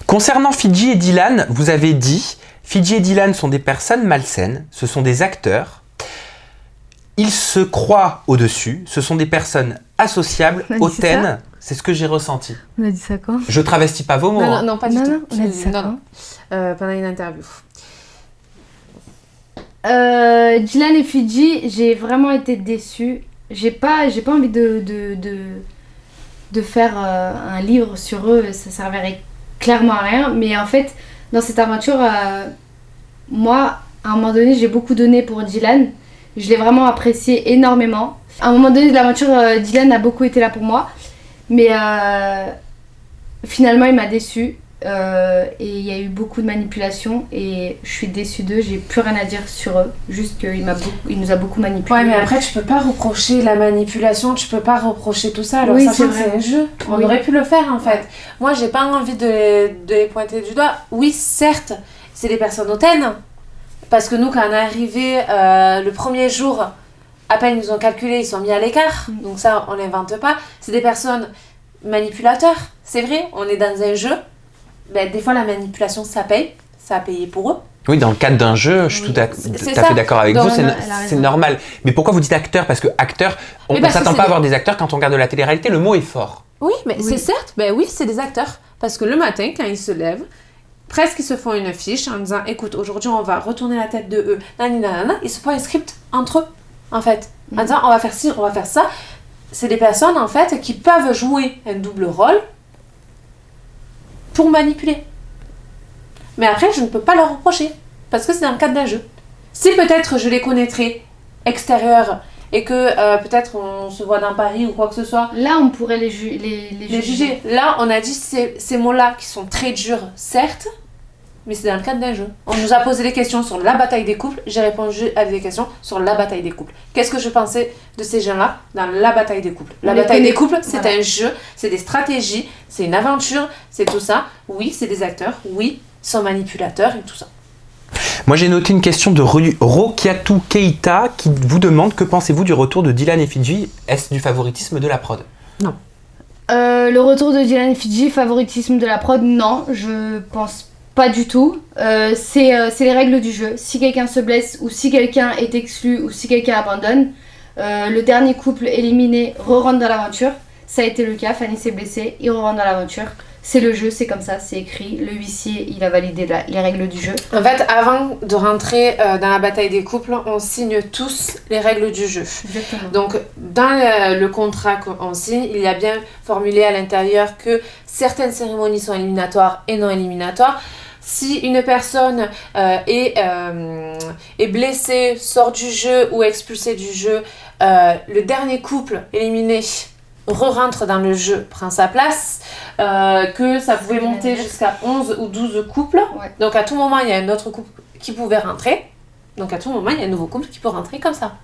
Concernant Fidji et Dylan, vous avez dit Fidji et Dylan sont des personnes malsaines, ce sont des acteurs. Ils se croient au-dessus, ce sont des personnes associables, hautaines. C'est ce que j'ai ressenti. On a dit ça quand? Je travestis pas vos mots. Non, pas du tout. On a dit ça quand? Pendant une interview. Dylan et Fidji, j'ai vraiment été déçue. J'ai pas envie de faire un livre sur eux, ça servirait clairement à rien. Mais en fait, dans cette aventure, moi, à un moment donné, j'ai beaucoup donné pour Dylan. Je l'ai vraiment apprécié énormément. À un moment donné de l'aventure, Dylan a beaucoup été là pour moi. Mais finalement, il m'a déçue. Et il y a eu beaucoup de manipulation. Et je suis déçue d'eux. J'ai plus rien à dire sur eux. Juste qu'il nous a beaucoup manipulés. Ouais, mais après, tu peux pas reprocher la manipulation. Tu peux pas reprocher tout ça. Alors, oui, sachant que c'est un jeu. On aurait pu le faire, en fait. Moi, j'ai pas envie de les pointer du doigt. Oui, certes, c'est des personnes hautaines. Parce que nous, quand on est arrivé le premier jour, à peine ils nous ont calculé, ils sont mis à l'écart. Donc ça, on l'invente pas. C'est des personnes manipulateurs. C'est vrai, on est dans un jeu. Ben, des fois, la manipulation, ça paye. Ça a payé pour eux. Oui, dans le cadre d'un jeu, je suis tout à fait d'accord avec vous, c'est normal. Mais pourquoi vous dites acteur? Parce que acteur, on ne s'attend pas à avoir des acteurs quand on regarde de la télé-réalité. Le mot est fort. Oui, mais c'est certes, c'est des acteurs. Parce que le matin, quand ils se lèvent, presque ils se font une fiche en disant écoute, aujourd'hui on va retourner la tête de eux, nanana, ils se font un script entre eux en fait, en disant on va faire ci, on va faire ça. C'est des personnes en fait qui peuvent jouer un double rôle pour manipuler. Mais après je ne peux pas leur reprocher parce que c'est dans le cadre d'un jeu. Si peut-être je les connaîtrais extérieurs et que peut-être on se voit dans Paris ou quoi que ce soit, là on pourrait les juger. Là on a dit ces mots-là qui sont très durs, certes, mais c'est dans le cadre d'un jeu. On nous a posé des questions sur la bataille des couples, j'ai répondu à des questions sur la bataille des couples. Qu'est-ce que je pensais de ces gens-là dans la bataille des couples? La bataille des couples, c'est un jeu, c'est des stratégies, c'est une aventure, c'est tout ça. Oui, c'est des acteurs, oui, ils sont manipulateurs et tout ça. Moi, j'ai noté une question de Rokiatu Keita qui vous demande que pensez-vous du retour de Dylan et Fidji? Est-ce du favoritisme de la prod? Non. Le retour de Dylan et Fidji, favoritisme de la prod, non, je pense pas du tout. C'est les règles du jeu. Si quelqu'un se blesse ou si quelqu'un est exclu ou si quelqu'un abandonne, le dernier couple éliminé re-rentre dans l'aventure. Ça a été le cas, Fanny s'est blessée, il re-rentre dans l'aventure. C'est le jeu, c'est comme ça, c'est écrit. Le huissier, il a validé les règles du jeu. En fait, avant de rentrer dans la bataille des couples, on signe tous les règles du jeu. Exactement. Donc, dans le contrat qu'on signe, il y a bien formulé à l'intérieur que certaines cérémonies sont éliminatoires et non éliminatoires. Si une personne est blessée, sort du jeu ou expulsée du jeu, le dernier couple éliminé re-rentre dans le jeu, prend sa place, que ça pouvait monter jusqu'à 11 ou 12 couples. Ouais. Donc à tout moment, il y a un autre couple qui pouvait rentrer. Donc à tout moment, il y a un nouveau couple qui peut rentrer comme ça.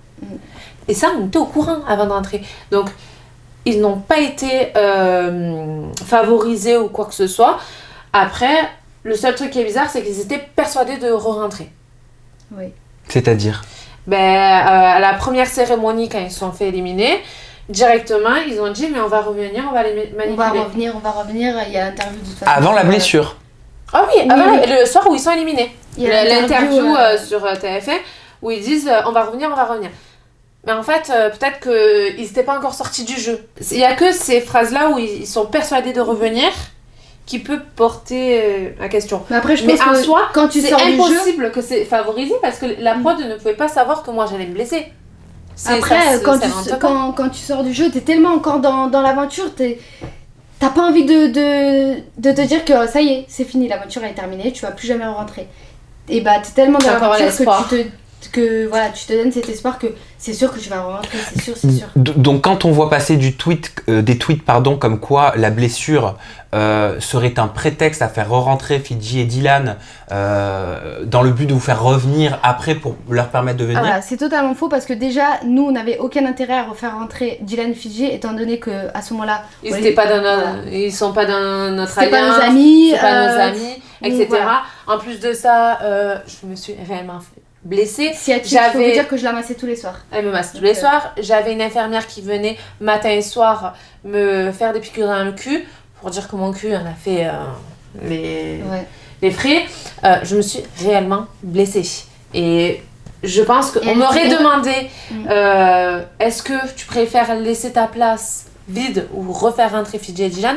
Et ça, on était au courant avant de rentrer. Donc, ils n'ont pas été favorisés ou quoi que ce soit. Après, le seul truc qui est bizarre, c'est qu'ils étaient persuadés de re-rentrer. Oui. C'est-à-dire à la première cérémonie, quand ils se sont fait éliminer, directement, ils ont dit mais on va revenir, on va les manipuler. On va revenir, il y a l'interview de toute façon. Avant la blessure. Ah oui, le soir où ils sont éliminés. Il y a l'interview sur TF1 où ils disent on va revenir. Mais en fait, peut-être qu'ils n'étaient pas encore sortis du jeu. Il n'y a que ces phrases-là où ils sont persuadés de revenir qui peut porter à question. Mais après, je pense en soi, quand tu c'est sors impossible que c'est favorisé parce que la prod ne pouvait pas savoir que moi j'allais me blesser. Après, quand tu sors du jeu, t'es tellement encore dans l'aventure, t'as pas envie de te dire que ça y est, c'est fini, l'aventure est terminée, tu vas plus jamais rentrer. Et bah, t'es tellement dans l'aventure que tu te donnes cet espoir que c'est sûr que je vais rentrer, c'est sûr. Donc quand on voit passer des tweets comme quoi la blessure serait un prétexte à faire re-rentrer Fidji et Dylan dans le but de vous faire revenir après pour leur permettre de venir. Voilà, c'est totalement faux parce que déjà nous on n'avait aucun intérêt à refaire rentrer Dylan et Fidji étant donné que à ce moment-là ils sont pas dans notre alliance, pas nos amis, c'est pas nos amis, etc. Voilà. En plus de ça, je me suis réellement blessée. Sciatique, je peux vous dire que je la massais tous les soirs. Elle me masse tous les soirs. J'avais une infirmière qui venait matin et soir me faire des piqûres dans le cul pour dire que mon cul en a fait les frais, je me suis réellement blessée. Et je pense qu'on m'aurait demandé est-ce que tu préfères laisser ta place vide ou refaire rentrer Fidji et Dylan?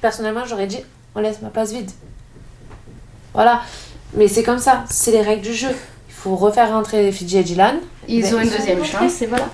Personnellement, j'aurais dit on laisse ma place vide. Voilà. Mais c'est comme ça, c'est les règles du jeu. Il faut refaire rentrer Fidji et Dylan. Ils ont une deuxième chance et voilà.